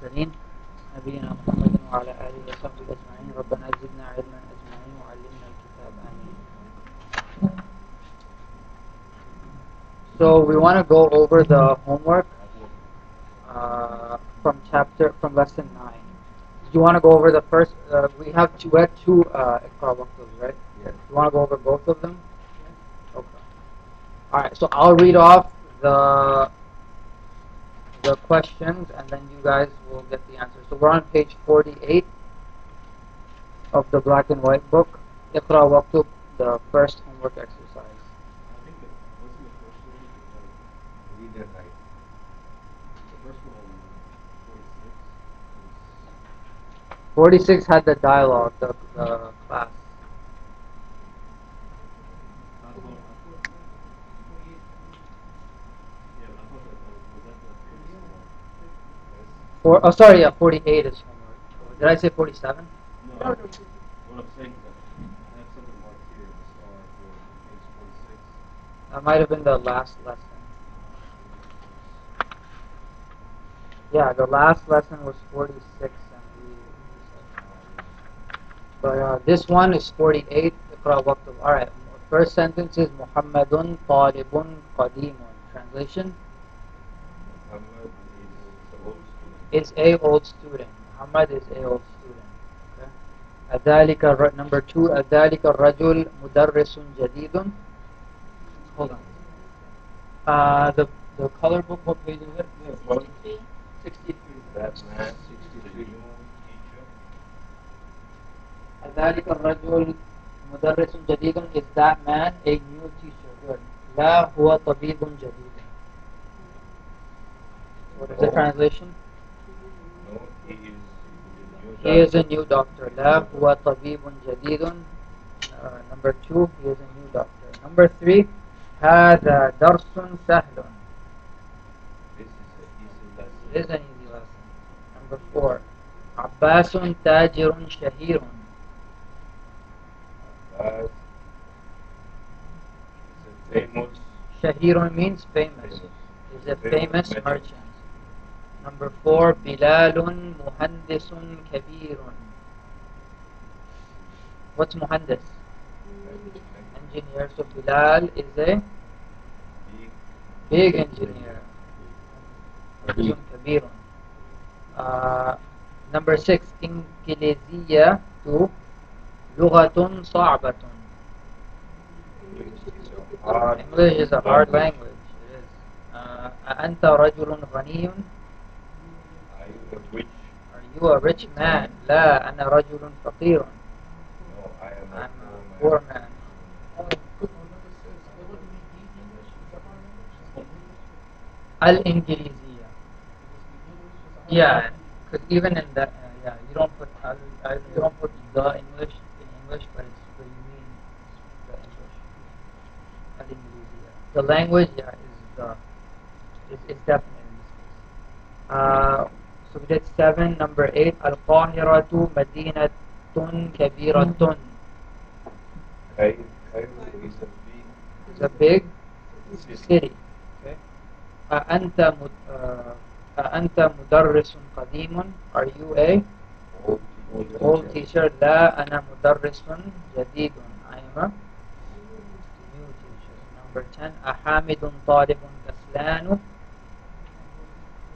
المرسلين نبينا محمد وعلى آله وصحبه أجمعين. ربنا زدنا علما أجمعين وعلمنا الكتاب. آمين. So we want to go over the homework from lesson 9. Do you want to go over the first? We had two Iqra waqtus, right? Yes. You want to go over both of them? Okay. All right. So I'll read off the questions, and then you guys will get the answers. So we're on page 48 of the black and white book. Iqra waqtu, the first homework exercise. I think it wasn't the first one. Read that right. The first one, 46 had the dialogue, the class. Oh, sorry, yeah, 48 is homework. Did I say 47? No. What I'm saying is that I have something marked here in the star for page 46. That might have been the last lesson. Yeah, the last lesson was 46, but this one is 48. Iqra waqtu. All right. First sentence is Muhammadun talibun qadimun. Translation Muhammad is a old student. Muhammad is a old student. Okay. أذلك number 2. أذلك الرجل مدرس جديد. Hold on. The color book, what page is it? 63. That man, 63. أذلك الرجل مدرس جديد. Is that man a new teacher? Good. لا هو طبيب جديد. What is the translation? No, he is a new doctor. لا هو طبيب جديد. Number 2, he is a new doctor. Number 3, هذا درس سهل. This is an easy lesson. Number 4, عباس تاجر شهير. Famous. Shahirun means famous. He's a famous merchant. Number 4, Bilalun muhandisun kabirun. What's muhandis? Engineer. So Bilal is a big engineer. Kabirun. Number 6, إنجليزية لغة صعبة. English is a hard language. It is. أنت رجل غني. Are you a rich man? لا أنا رجل فقير. No, I'm a poor man. الإنجليزية. Yeah, because even in that, yeah, you don't put the English in English, but it's what you mean the English. Al-Ingliziyya. The language, yeah, is definite in this case. So we did 7. Number 8, Al-Qahiratu Madinatun Kabiratun. It's a big city. Okay. أنت مدرس قديم. Are you a old teacher? لا أنا مدرس جديد. I am a new teacher. Number 10, أحامد طالب كسلان.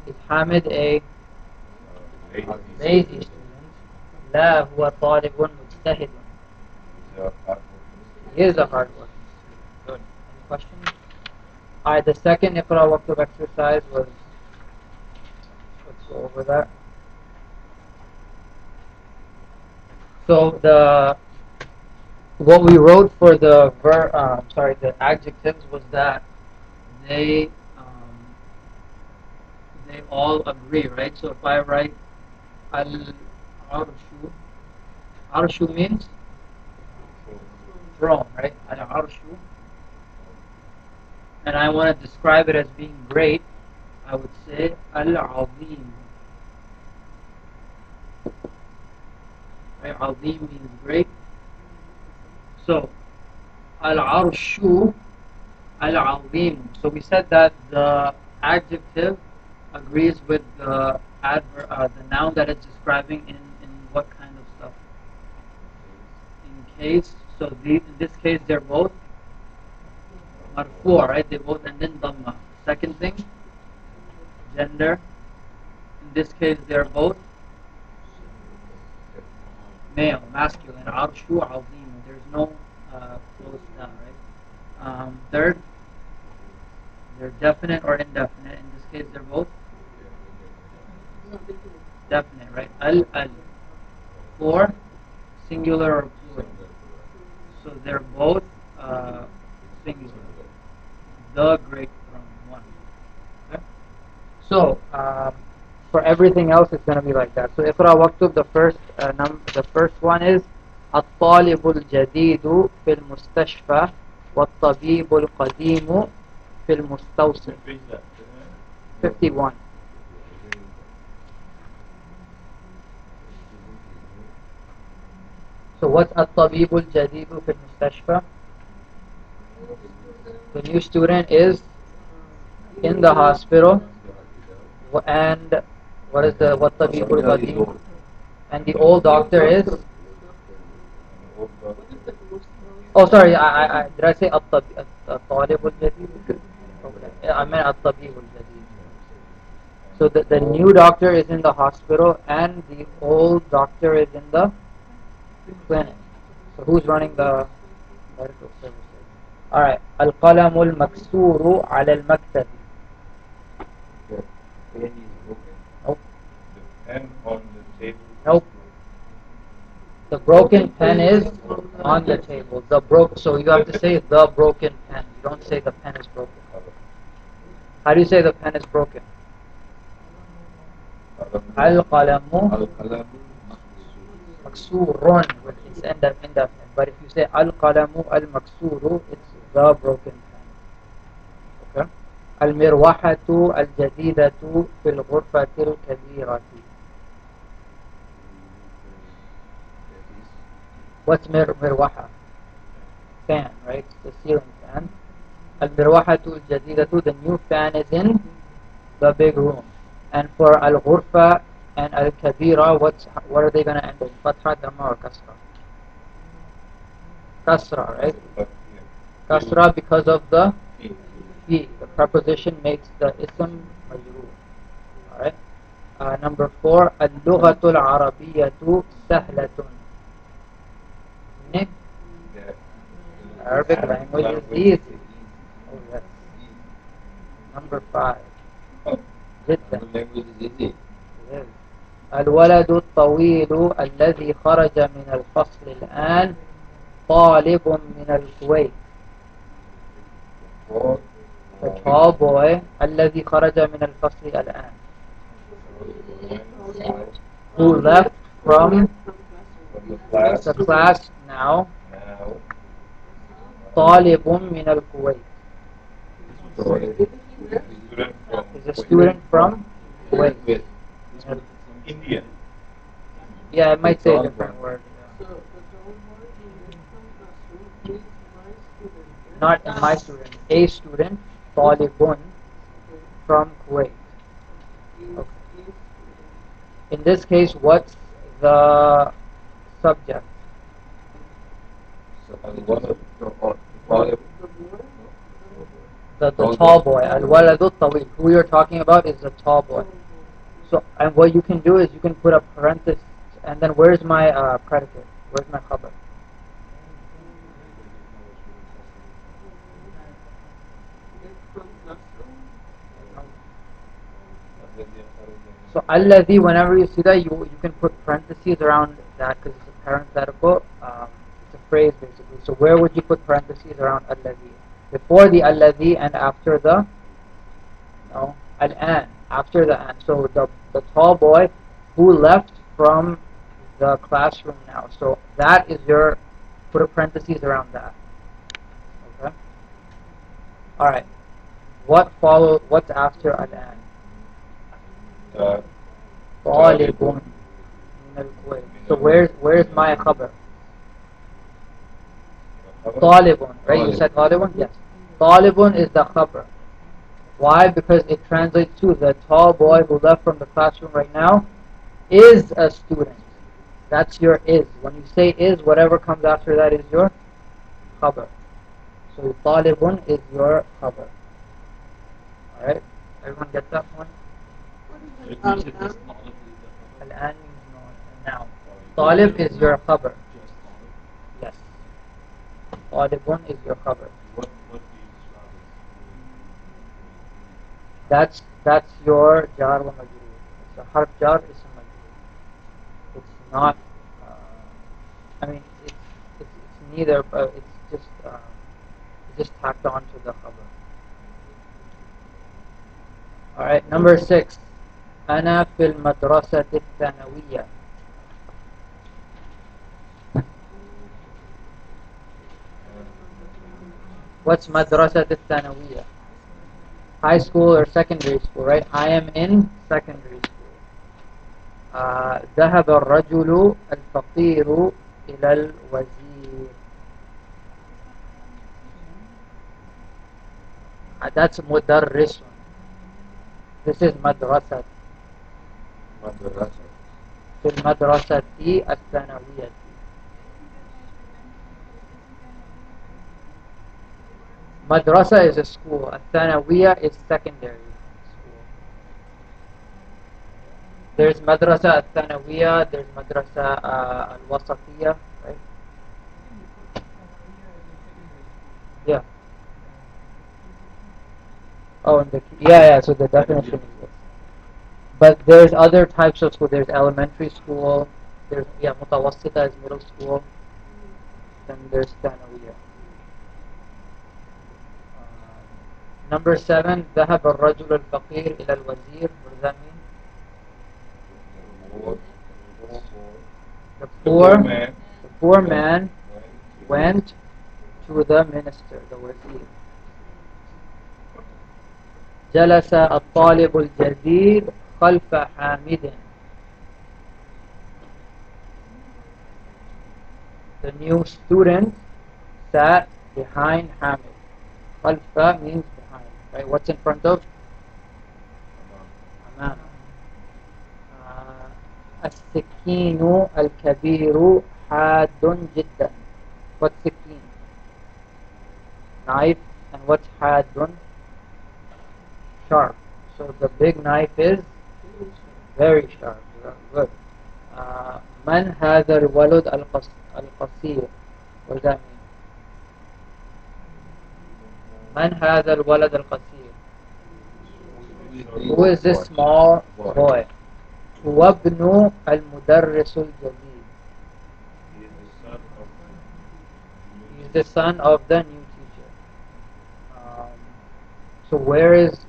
Is Hamid a lazy student? لا هو طالب مجتهد. He is a hard working student. Good. Any questions? Alright, the second Iqra waqtu exercise was, let's go over that. So what we wrote for the the adjectives was that they all agree, right? So if I write al-arshu, arshu means throne, right? Al-arshu, and I want to describe it as being great, I would say al-azim. Right? Azim means great. So al-arshu, al-azim. So we said that the adjective agrees with the the noun that it's describing in what kind of stuff? In case. So in this case, they're both marfu', right? They both end in dhamma. Second thing, gender. In this case, they're both male, masculine. Arshu azim. There's no close down, right? Third, they're definite or indefinite. In this case, they're both definite, right? Al. Four, singular or plural. So they're both singular. The great throne, one. Okay? So for everything else, it's going to be like that. So اقرأ واكتب, the first one is الطالب الجديد في المستشفى والطبيب القديم في المستوصف. 51. So what's الطبيب الجديد في المستشفى? The new student is in the hospital, and what is the what طبيب القديم? And the old doctor is? Oh, sorry, I did I say الطالب الجديد? Okay, I meant الطبيب الجديد. So the new doctor is in the hospital and the old doctor is in the clinic. So who's running the medical services? Alright. القلم المكسور على المكتب. Nope. The pen on the table. Nope. The broken pen is on the table. So you have to say the broken pen. You don't say the pen is broken. How do you say the pen is broken? القلم مكسور, which is indefinite. But if you say القلم المكسور, it's the broken pen. Okay. المروحة الجديدة في الغرفة الكبيرة. What's مروحة? Fan, right? The ceiling fan. المروحة الجديدة, the new fan is in the big room. And for al-ghurfa and al-kabira, what are they going to end in? Fatha, dhamma, or kasra? Kasra, right? Kasra because of the fi. The preposition makes the ism majroor. Alright? Number 4, al-lughatul arabiyyatu sahlatun. Arabic language is easy. Oh, yes. Number 5. جدا. الولد الطويل الذي خرج من الفصل الآن طالب من الكويت. The tall boy الذي خرج من الفصل الآن, who left from the class now, طالب من الكويت, is a student from Kuwait. India. Yeah, I might say a different word. Yeah. Not in my student, a student, طالب from Kuwait. Okay. In this case, what's the subject? The tall boy. Al-waladu tawil. Who you're talking about is the tall boy. So, and what you can do is you can put a parenthesis, and then where's my predicate? Where's my khabar? So alladhi, whenever you see that, you can put parentheses around that because it's a parenthetical. It's a phrase basically. So where would you put parentheses around alladhi? Before the alladhi and after the al-an, after the an. So the tall boy who left from the classroom now. So that is your, put a parentheses around that. Okay. All right. What's after al-an? طالب من الكويت. So where's my khabar? طالب, right? You said طالب? Yes. طالب is the khabar. Why? Because it translates to the tall boy who left from the classroom right now is a student. That's your is. When you say is, whatever comes after that is your khabar. So talibun is your khabar. Alright? Everyone get that one? If you said just Talib is the cover, Al-an means now. Talib is your khabar. just Talib. Yes. Talibun is your khabar. What do you describe That's your jar wa majroor. It's a harf jar, ism majroor. It's not. I mean, it's neither. It's just tacked on to the khabar. All right. Number 6. أنا في المدرسة الثانوية. What's madrasat al-thanawiyah? High school or secondary school, right? I am in secondary school. ذهب الرجل الفقير إلى الوزير. That's مدرس. This is madrasat. في المدرسة الثانوية. Madrasa is a school. الثانوية is secondary school. There's madrasa الثانوية. There's madrasa الوسطية, right? Yeah. Oh, yeah. So the definition is this. But there's other types of school. There's elementary school. There's mutawassita is middle school. Then there's ثانوية. Number 7. ذهب الرجل الفقير إلى الوزير. What does that mean? The poor man went to the minister, the wazir. جلس الطالب الجديد خلف حامد. The new student sat behind Hamid. خلف means behind, right? What's in front of? أمام. السكين الكبير حاد جدا. What's سكين? Knife. And what's حاد? Sharp. So the big knife is very sharp. Good. من هذا الولد القصير? What does that mean? من هذا الولد القصير? Who is this small boy? هو ابن المدرس الجديد. He is the son of the new teacher. So where is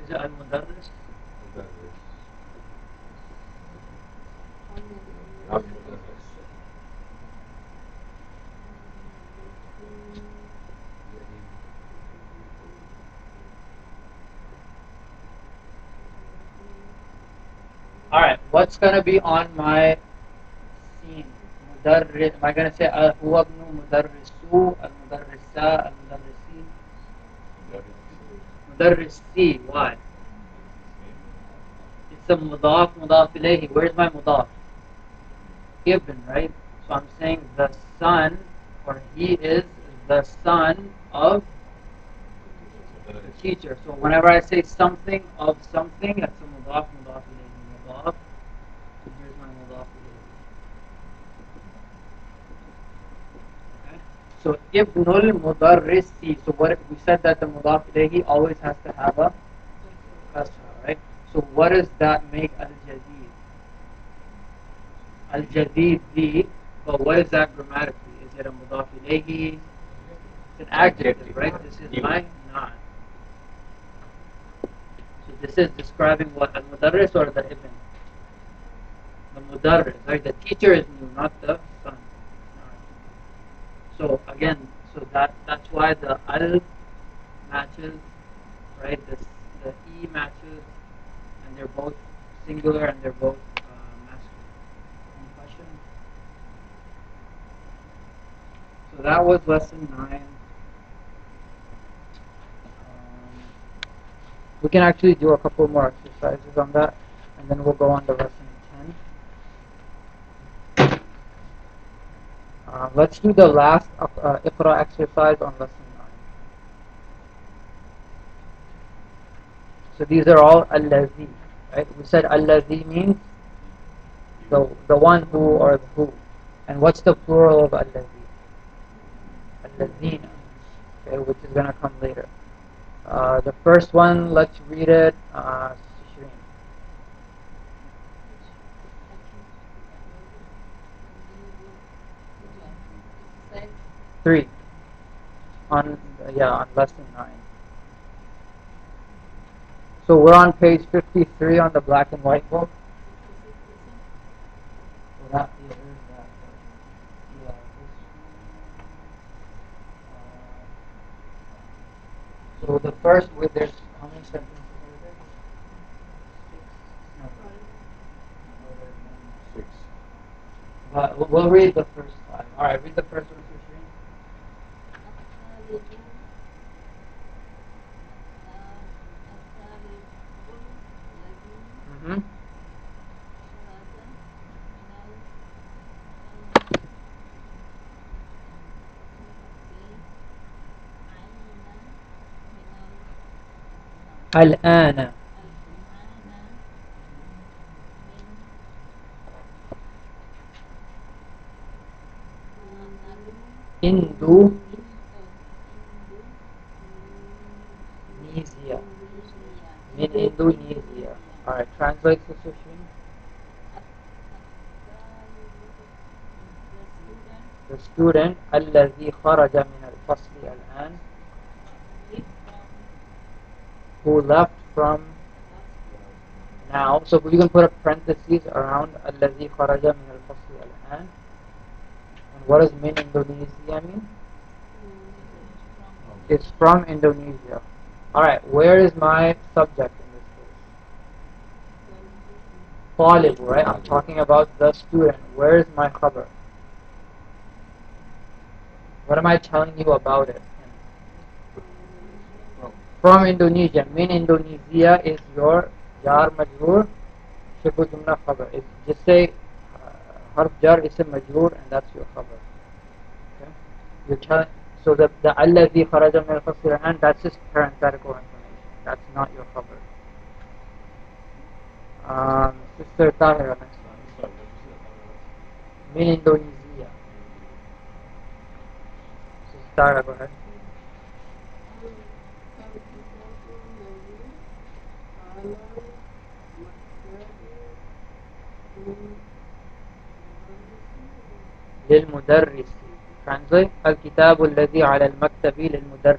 is it al-mudarris? Alright, what's going to be on my scene? Mudarris. Am I going to say huwa ibnu mudarrisu, al-mudarrisa, al-mudarrisi? Mudarrisi. Why? It's a mudaf ilayhi. Where's my mudaf? Ibn, right? So I'm saying the son, or he is the son of the teacher. So whenever I say something of something, that's a mudaf ilayhi. Mudaf. Here's my mudaf ilayhi. Okay? So Ibnul Mudarrisi. So what if we said that the mudaf ilayhi always has to have a kasra, right? So what does that make al-jadid? Al-jadid the, but what is that grammatically? Is it a mudaf ilayhi? It's an adjective, right? This is my not. So this is describing what, al-mudarris or the ibn? The mudarris, right? The teacher is new, not the son. So again, so that's why the al matches, right? The e matches, and they're both singular and they're both masculine. Any questions? So that was lesson 9. We can actually do a couple more exercises on that, and then we'll go on to lesson 10. Let's do the last Iqra exercise on lesson 9. So these are all allazi, right? We said allazi means the one who or the who. And what's the plural of allazi? Allazina, okay, which is going to come later. The first one, let's read it. Shireen. 3 on on lesson 9. So we're on page 53 on the black and white book. So that is that. Yeah, so the first with there's how many sentences are there? 6. No, there's only 6. But we'll read the first 5. All right, read the first one, Shireen. Mm-hmm. الآن Indonesia. Min Indonesia. Alright, translate the situation. The student الذي خرج من الفصل الآن, who left from now. So you can put a parentheses around الذي خرج من الفصل الآن. And what does min Indonesia mean? It's from Indonesia. Alright, where is my subject in this case? Talib, right? I'm talking about the student. Where is my khabar? What am I telling you about it? From Indonesia. Min Indonesia is your jar majroor. Shibu jumla khabar. Just say harf jar ism majroor, and that's your khabar. Okay? You're telling. So the alladhi kharaja min al-fasl an, that's just parenthetical information. That's not your khabar. Sister Tahira, next one. Min Indonesia. Sister Tahira, go ahead. للمدرس. Translate. الكتاب الذي على المكتب للمدرس.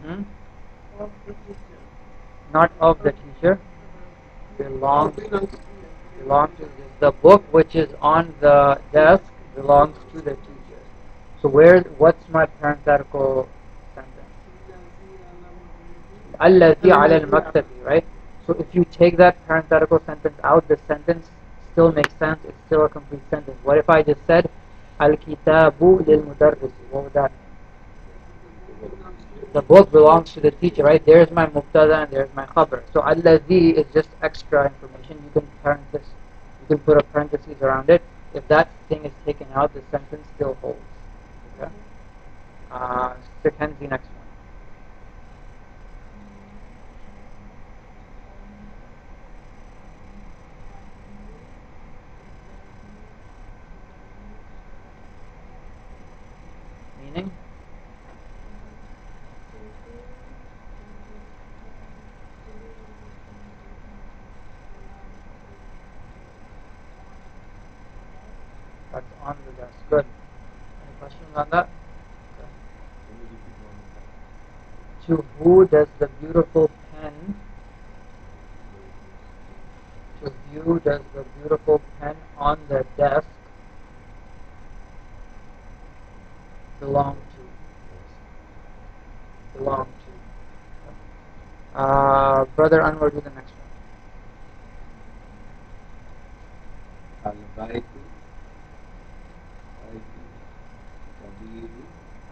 Mm-hmm. Not of the teacher. Belongs to the book which is on the desk belongs to the teacher. So what's my parenthetical sentence? الذي على المكتب, right? So if you take that parenthetical sentence out, the sentence still makes sense. It's still a complete sentence. What if I just said الكتاب للمدرس? What would that mean? The book belongs to the teacher, right? There's my mubtada and there's my khabar. So alladhi is just extra information. You can put a parenthesis around it. If that thing is taken out, the sentence still holds. Okay. Second, the next one. Meaning? That's on the desk. Good. Any questions on that? To who does the beautiful pen on the desk belong to? Brother Anwar, do the next one. البيت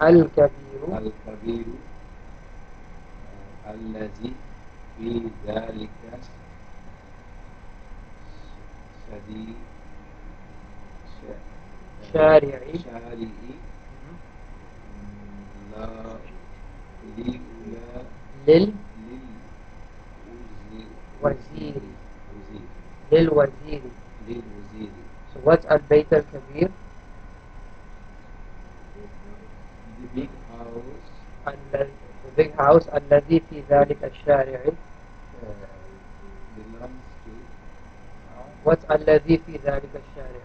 الكبير الكبير الذي في ذلك شارعي للوزير. So what's البيت الكبير? The big house The big house الذي في ذلك الشارع. belongs to What's الذي في ذلك الشارع?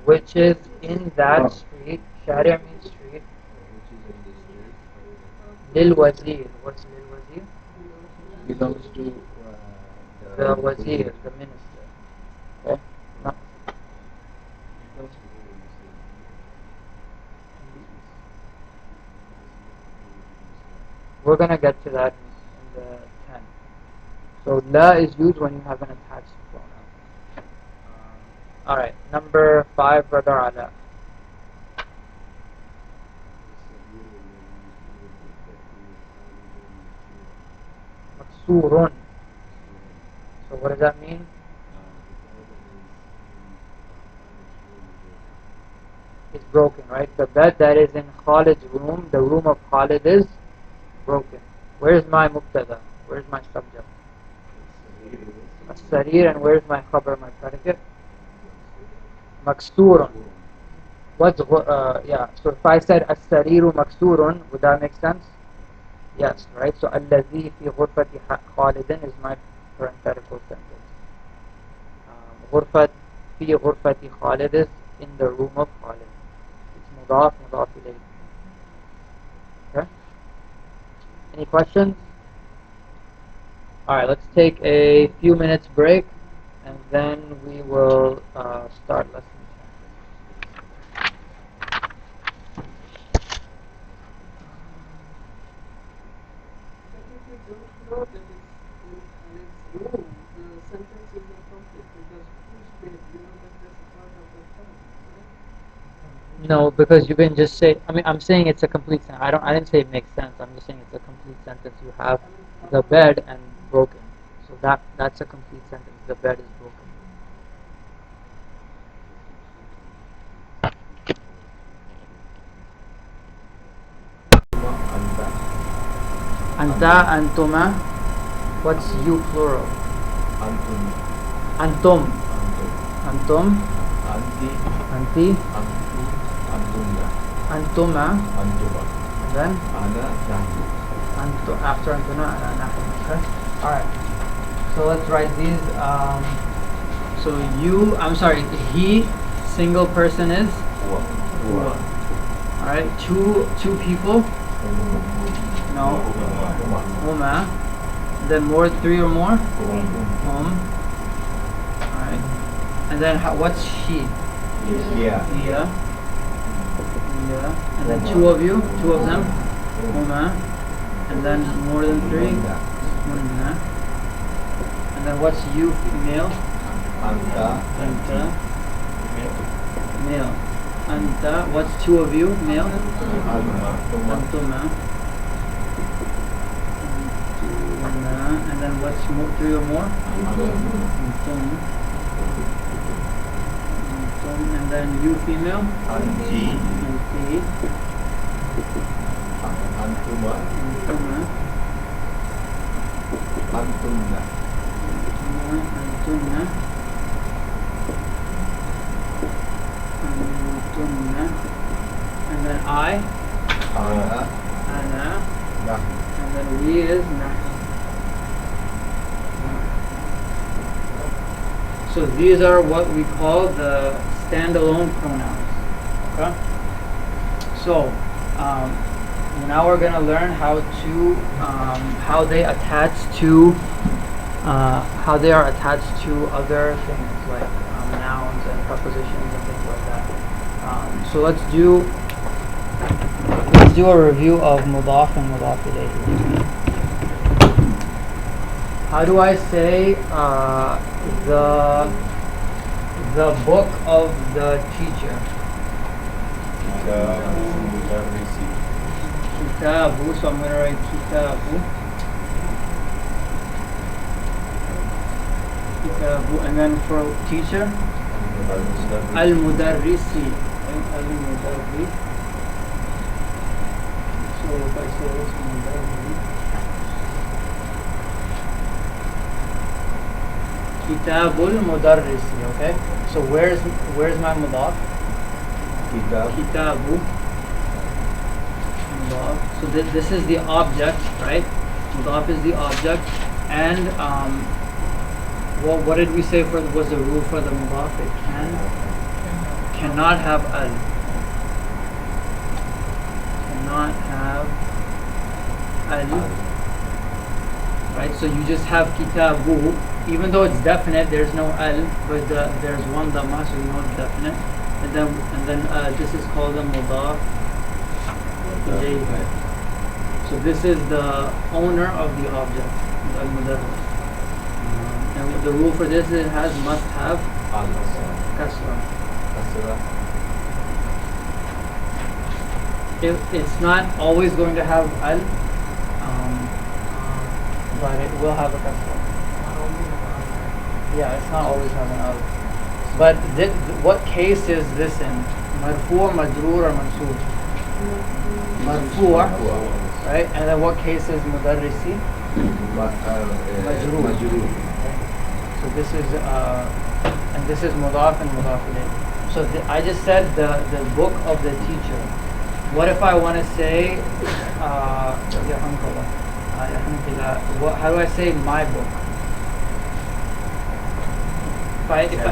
Which is in that street. شارع means street. which is in the street للوزير. What's للوزير? belongs to The wazir, the minister. Okay? No. We're going to get to that in the 10. So la is used when you have an attached pronoun. Alright, number 5, Brother Ala. Maksurun. So what does that mean? It's broken, right? The bed that is in Khalid's room, the room of Khalid is broken. Where's my mubtada? Where's my subject? As-sarir, and where's my khabar, my predicate? Maksurun. What's yeah? So if I said as-sariru maksurun, would that make sense? Yes, right? So alladhi fi ghurfati Khalidin is my parenthetical sentence. Ghurfat fi ghurfati Khalid is in the room of Khalid. It's mudaf ilayh. Okay? Any questions? Alright, let's take a few minutes break and then we will start lesson 10. But if we don't know that it's in Khalid's room, the sentence is not complete because whose bed, you know that that's a part of the sentence, right? No, because you can just say, I'm saying it's a complete sentence. I didn't say it makes sense. I'm just saying it's a complete sentence. You have the bed and broken. So that's a complete sentence. The bed is broken. Anta, antuma. What's you plural? Antum. Antum. Antum. Anti. Anti. Antumna. Antuma. Antuma. And then Ana. Nahnu. after antuna, ana, nahnu. Okay. All right. So let's write these. So he, single person is huwa. All right. Two people. No. Huma. Then more, 3 or more. Hum. All right. And then what's she? Yeah. Yeah. And then 2 of them. Huma. And then more than 3. Hunna. And then what's you? Male. Anta. Male. Anta. What's 2 of you? Male. Antuma. Antuma. And then what's 3 or more? Antum. And then you female? Anti. Anti. Antuma. Antuma. Antumna. Antumna. Antumna. And then I? Ana. Ana. Nahnu. And then we is nahnu. So these are what we call the standalone pronouns. Okay. So now we're gonna learn how they attach to how they are attached to other things like nouns and prepositions and things like that. So let's do a review of mudaf and mudaf ilayhi. How do I say the book of the teacher? Kitabu. So I'm going to write kitabu. Kitabu. And then for teacher, al-mudarrisi. Al-mudarri. So if I say this, mudarri. Kitabul mudarrisi. Okay. So where's my mudaf? Kitabu. So this is the object, right? Mudaf is the object, and what did we say was the rule for the mudaf? It cannot have al. Cannot have al. Right? So you just have kitabu, even though it's definite. There's no al, but there's one dhamma, so you know it's definite. And then this is called a mudaf. So this is the owner of the object, al-mudarris. And the rule for this is it must have kasra. It's not always going to have al, but it will have a kasra. Yeah, it's not always having al. But what case is this in? Marfu', majroor, or mansoob? Marfu', right? And then what case is mudarrisi? Majroor. Okay. So this is and this is mudaf and mudaf ilayh. So I just said the book of the teacher. What if I want to say how do I say my book?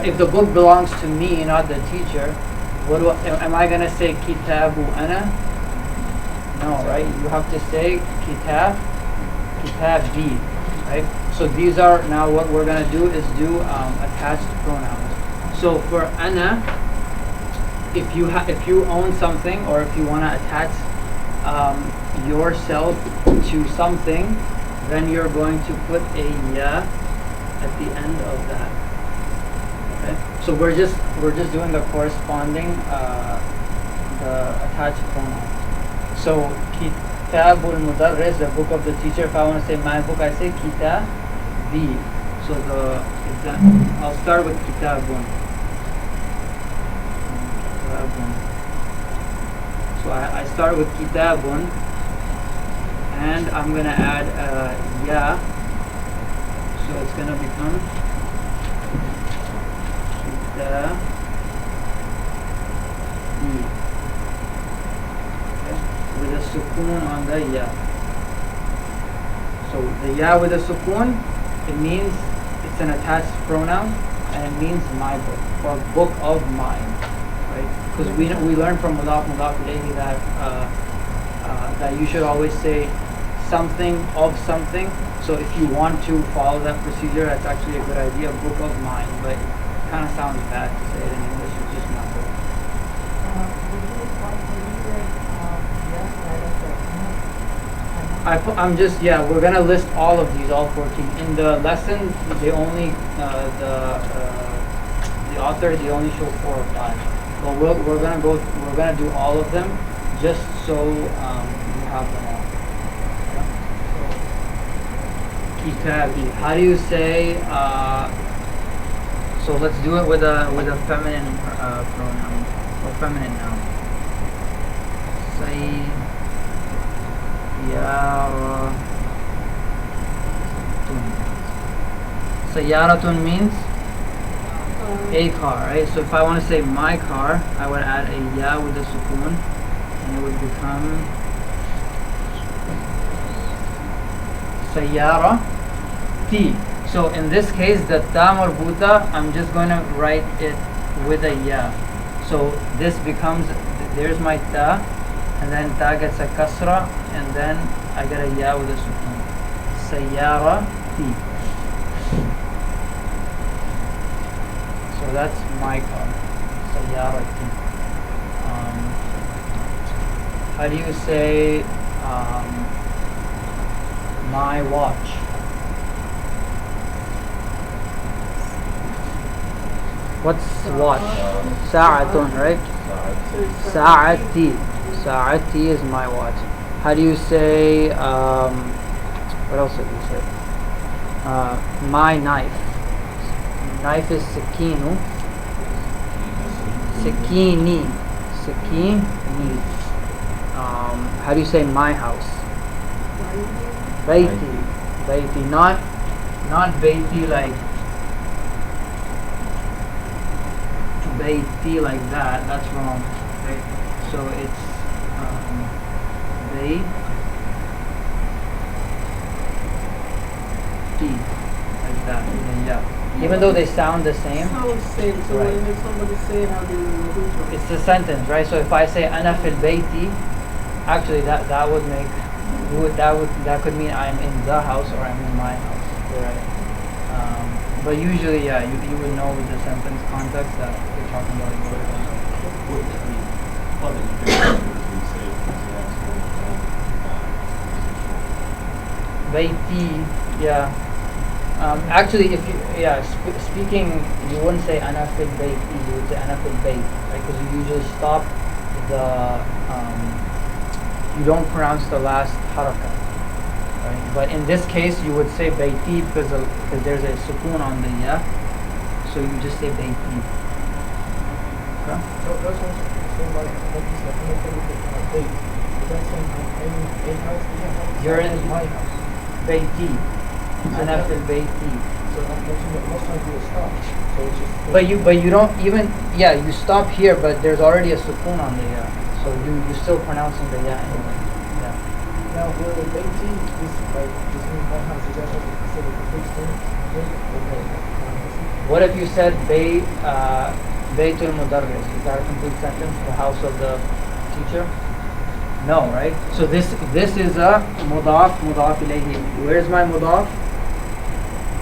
If the book belongs to me, not the teacher, am I going to say kitabu ana? No, right? You have to say kitabi, right? So these are, now what we're going to do is do attached pronouns. So for ana, if you own something, or if you want to attach yourself to something, then you're going to put a ya at the end of that. Okay? So we're just doing the corresponding the attached pronoun. So kitabul mudarris, the book of the teacher. If I want to say my book, I say kitabi. So I'll start with kitabun. So I start with kitabun, and I'm gonna add ya. So it's gonna become kitabi. Okay, with a sukoon on the ya. So the ya with a sukoon, it means it's an attached pronoun, and it means my book, or book of mine. Because we learn from mudaf ilayhi that that you should always say something of something. So if you want to follow that procedure, that's actually a good idea. Book of mine, but it kind of sounds bad to say it in English. It's just my book. We're gonna list all of these, all 14 in the lesson. They only the author only show 4 or 5. But we're gonna do all of them, just so you have them all. Kitabi. How do you say? So let's do it with a feminine pronoun or feminine noun. Sayyaratun means a car, right? So if I want to say my car, I would add a ya with a sukoon, and it would become sayyara ti. So in this case, the ta marbuta, I'm just going to write it with a ya. So this becomes, there's my ta, and then ta gets a kasra, and then I get a ya with a sukun. Sayyarati. So that's my car. Sayyarati. How do you say my watch? What's watch? Sa'atun, right? Sa'ati. Sa'ati is my watch. How do you say, what else did you say? My knife. Knife is sakinu. Sakini. Sakini. How do you say my house? Baiti. Baiti. Not baiti like baiti like that. That's wrong. Right? So it's baiti like that. Yeah. Even though they sound the same. Sounds same. So Right. when somebody say, how do you know which one? It's a sentence, right? So if I say ana fil baiti, actually that would make that could mean I'm in the house or I'm in my house, right? But usually, yeah, you would know with the sentence context that you're talking about your house. Baiti, yeah. Actually, if you speaking, you wouldn't say ana fil baiti, you would say ana fil bait, right? Because you usually stop the you don't pronounce the last haraka, right? But in this case, you would say baiti because there's a sukun on the ya, so you just say baiti. Okay? So that's what I'm like you said, I'm okay with the date. Is that saying a house? Yeah, You're in my house. baiti. It's an after baiti. So most times you will stop. So it's just. But you don't even you stop here, but there's already a sukun on the ya, so you're still pronouncing the ya anyway. Yeah. Now, will the baiti is like this means my house? Is that what you consider the big thing? What if you said Baytul Mudarris? Is that a complete sentence? The house of the teacher? No, right? So this is a mudaf ilayhi. Where's my mudaf?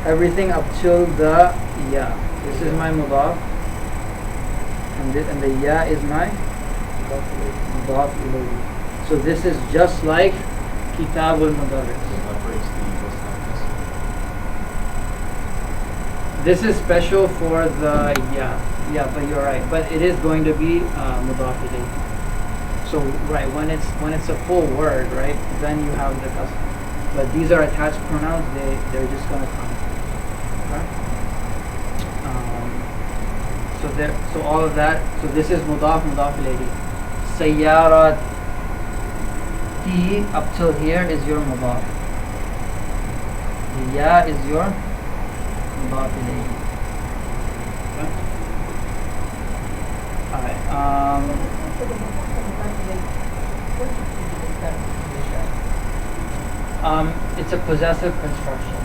Everything up till the ya. This is my mudaf, and the ya is my mudaf ilayhi. So this is just like Kitabul Mudarris. This is special for the yeah, but you're right. But it is going to be mudaf ilayhi. So right when it's a full word, right? Then you have the custom. But these are attached pronouns. They're just gonna come. Okay? So all of that. So this is mudaf ilayhi. Sayyarati up till here is your mudaf. The ya is your mudaf ilayhi. Okay? Alright. It's a possessive construction.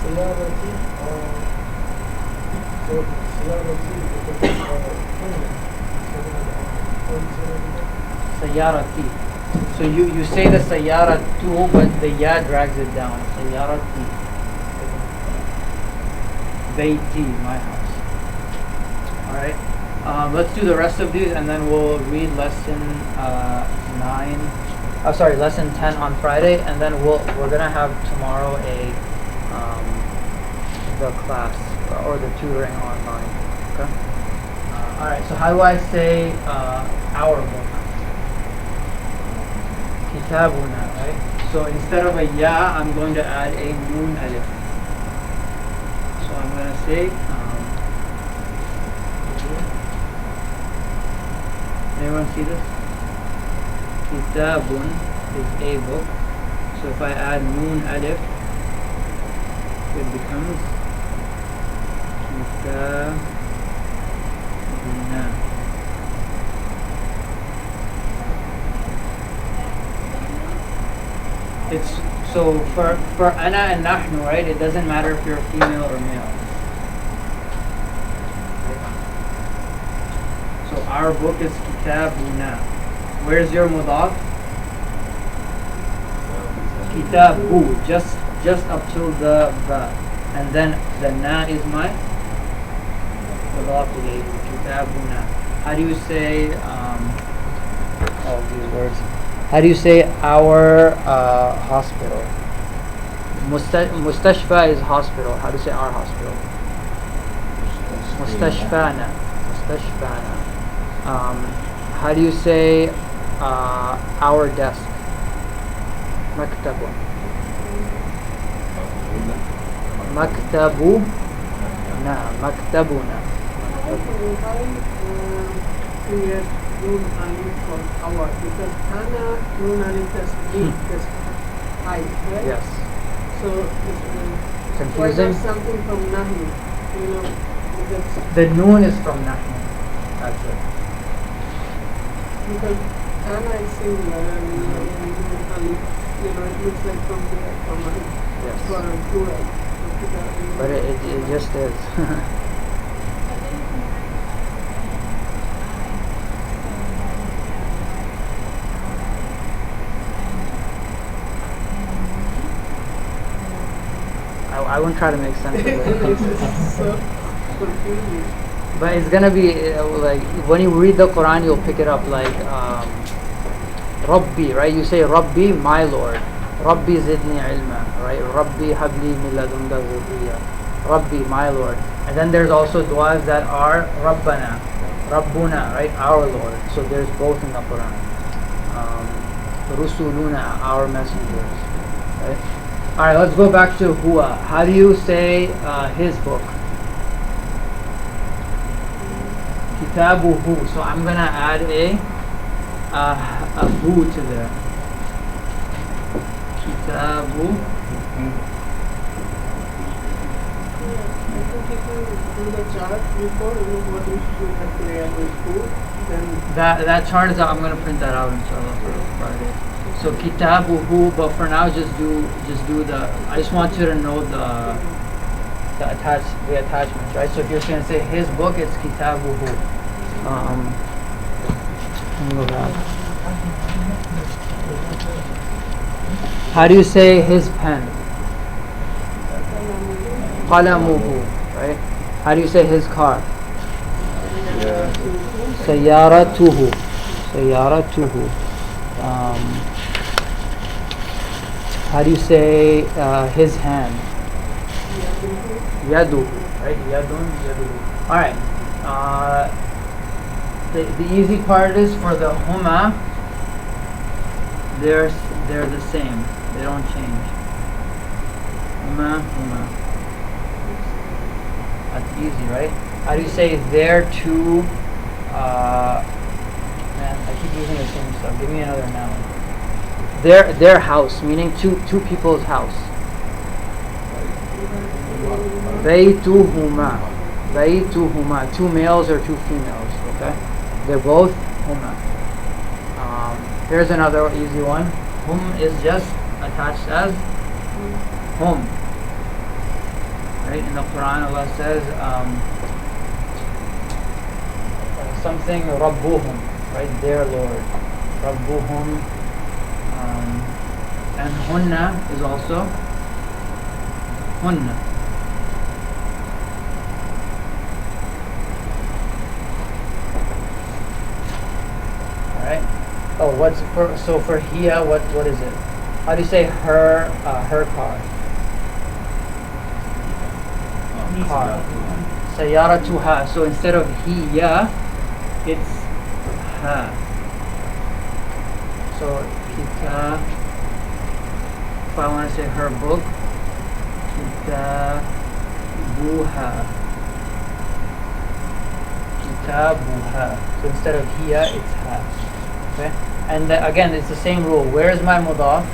Siyarati, so siyarati is Sayyarati. So you say the sayyaratu, but the ya drags it down. Sayyarati. Baiti, my house. Alright. Let's do the rest of these and then we'll read lesson 10 on Friday, and then we're gonna have tomorrow the class or the tutoring online. Okay. Alright. So how do I say our book? Kitabuna, right? So instead of a ya, I'm going to add a noon alif. So I'm gonna say. Anyone see this? Kitabun is a book. So if I add noon alif, it becomes kitabuna. It's so for ana and nahnu, right? It doesn't matter if you're female or male. So our book is kitabuna. Where's your mudaf? Kitabu, just up till the ba, and then the na is my mudaf ilayhi. Kitabuna. How do you say all these words? How do you say our hospital? Mustashfa is hospital. How do you say our hospital? Mustashfana. Mustashfana. How do you say our desk? Maktabun. Maktabuna. Maktabuna. Create Nun Alif for our because Ana Nun Alif is high, right? Yes. So it's Confusing? something from Nahnu, because The noon is from Nahnu. That's it. because Ana is singular and Nun Alif, it looks like from Alif. Yes. For plural. But it just is. I won't try to make sense of it. It's so confusing. But it's gonna be like when you read the Quran, you'll pick it up like Rabbi, right? You say Rabbi, my Lord. Rabbi zidni ilma, right? Rabbi habli min ladunka zurriya. Rabbi, my Lord. And then there's also du'as that are Rabbana, Rabbuna, right? Our Lord. So there's both in the Quran. Rusuluna, our messengers, right? All right, let's go back to Huwa. How do you say his book? Kitabuhu. So I'm gonna add a hu to there. Kitabu. I think if you do the chart before, what you should have to add with who, then That chart is out. I'm gonna print that out inshallah for Friday. So kitabuhu, but for now just do the. I just want you to know the attachments, right? So if you're gonna say his book, it's kitabuhu. Let me go back. How do you say his pen? Qalamuhu, right? How do you say his car? Sayyaratuhu. Sayyaratuhu. How do you say his hand? Yaduhu, right? Yadun, yaduhu. Alright. The easy part is for the huma, they're the same. They don't change. Huma. That's easy, right? How do you say their two? Man, I keep using the same stuff. Give me another noun. Their house, meaning two people's house. Baytuhuma. Baytuhuma. Two males or two females. Okay, they're both huma. Here's another easy one. Hum is just attached as hum. Right? In the Quran, Allah says something Rabbuhum, right? Their Lord. Rabbuhum. And hunna is also hunna. Alright. Oh, what's for hiya? What is it? How do you say her car? Car. Sayyaratuha. So instead of hiya, it's ha. So kita. If I want to say her book, kitabuha. Kitabuha. So instead of hiya, it's ha. Okay. And again, it's the same rule. Where is my mudaf?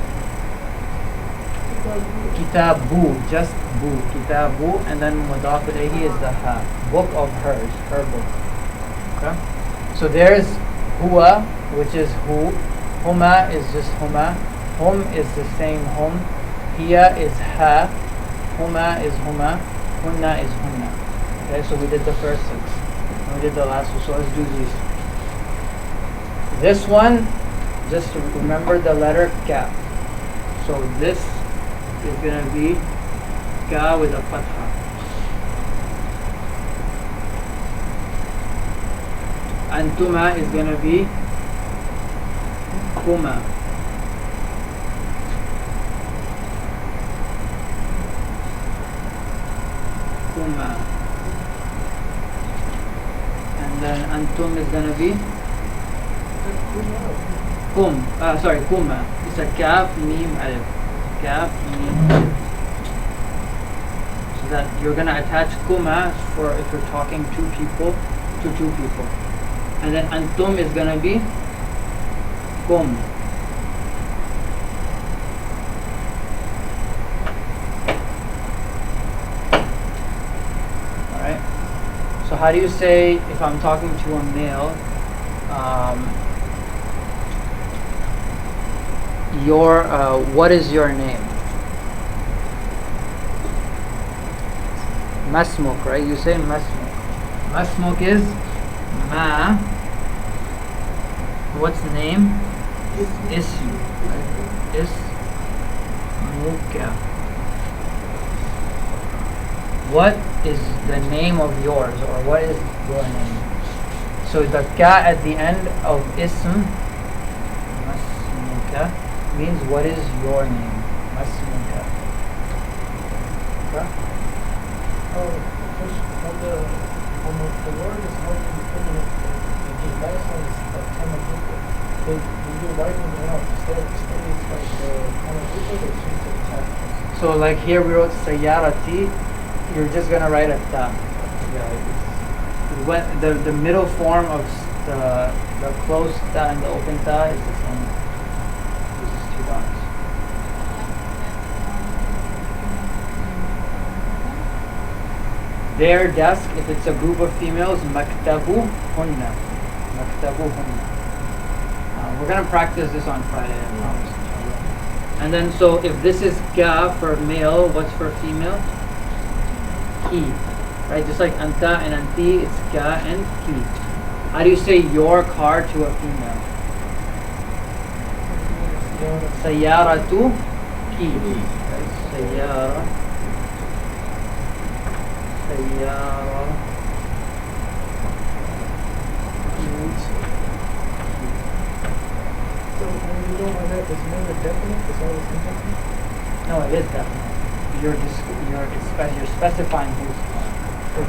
Kitabu, just bu. Kitabu, and then mudaf ilayhi is the ha. Book of hers, her book. Okay. So there's huwa, which is who. Huma is just huma. Hum is the same hum. Hiya is ha. Huma is huma. Hunna is hunna. Okay, so we did the first six. we did the last one. So let's do these. This one, just remember the letter Ka. So this is gonna be Ka with a fatha. Antuma is gonna be Kuma. Kuma. And then Antum is gonna be Kuma. It's a Kaf, Mim, Alif. Kaf, Mim, Alif. So that you're gonna attach Kuma for if you're talking to two people. And then Antum is gonna be Kum. Alright? So how do you say if I'm talking to a male, what is your name? Masmuk, right? You say Masmuk. Masmuk is Ma. What's the name? Ism. Ismuka. What is the name of yours, or what is your name? So the ka at the end of ism, Masmuka, means what is your name? Masmuka. Okay? Just on the word is how to put it. The last one is Tamaduka. When you're writing it out, instead it's like Tamaduka, they change the type. So like here we wrote Sayyarati, you're just gonna write a ta. When the middle form of the closed ta and the open ta is the same. This is two dots. Their desk, if it's a group of females, maktabu hunna. Maktabu hunna. We're gonna practice this on Friday, I promise. And then so if this is ka for male, what's for female? Ki. Right? Just like anta and anti, it's ka and ki. How do you say your car to a female? Sayyaratu ki. Right? Sayyara. Sayyara. So when you don't want that, it's never definite, it's always indefinite? No, it is definite. You're specifying who's car. So you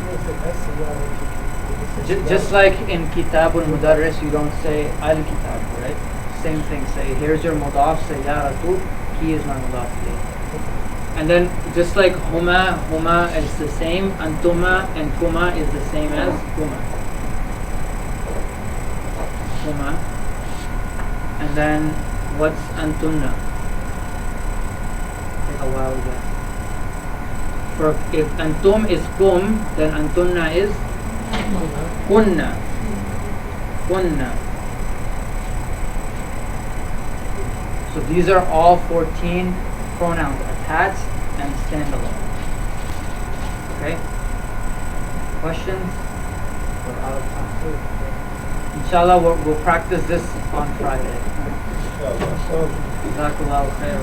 would say S-Sayyaratu. Just like in Kitabul Mudarris, you don't say Al Kitab, right? Same thing. Say here's your mudaf sayyaratu, he is my mudaf ilayh. And then just like huma is the same, antuma and kuma is the same as kuma. Kuma. And then what's antunna? Take a while again. For if antum is kum, then antunna is kunna. Kunna. So these are all 14 pronouns, attached and standalone. Okay? Questions? We're out of time. Inshallah, we'll practice this on Friday. Jazakallahu khair.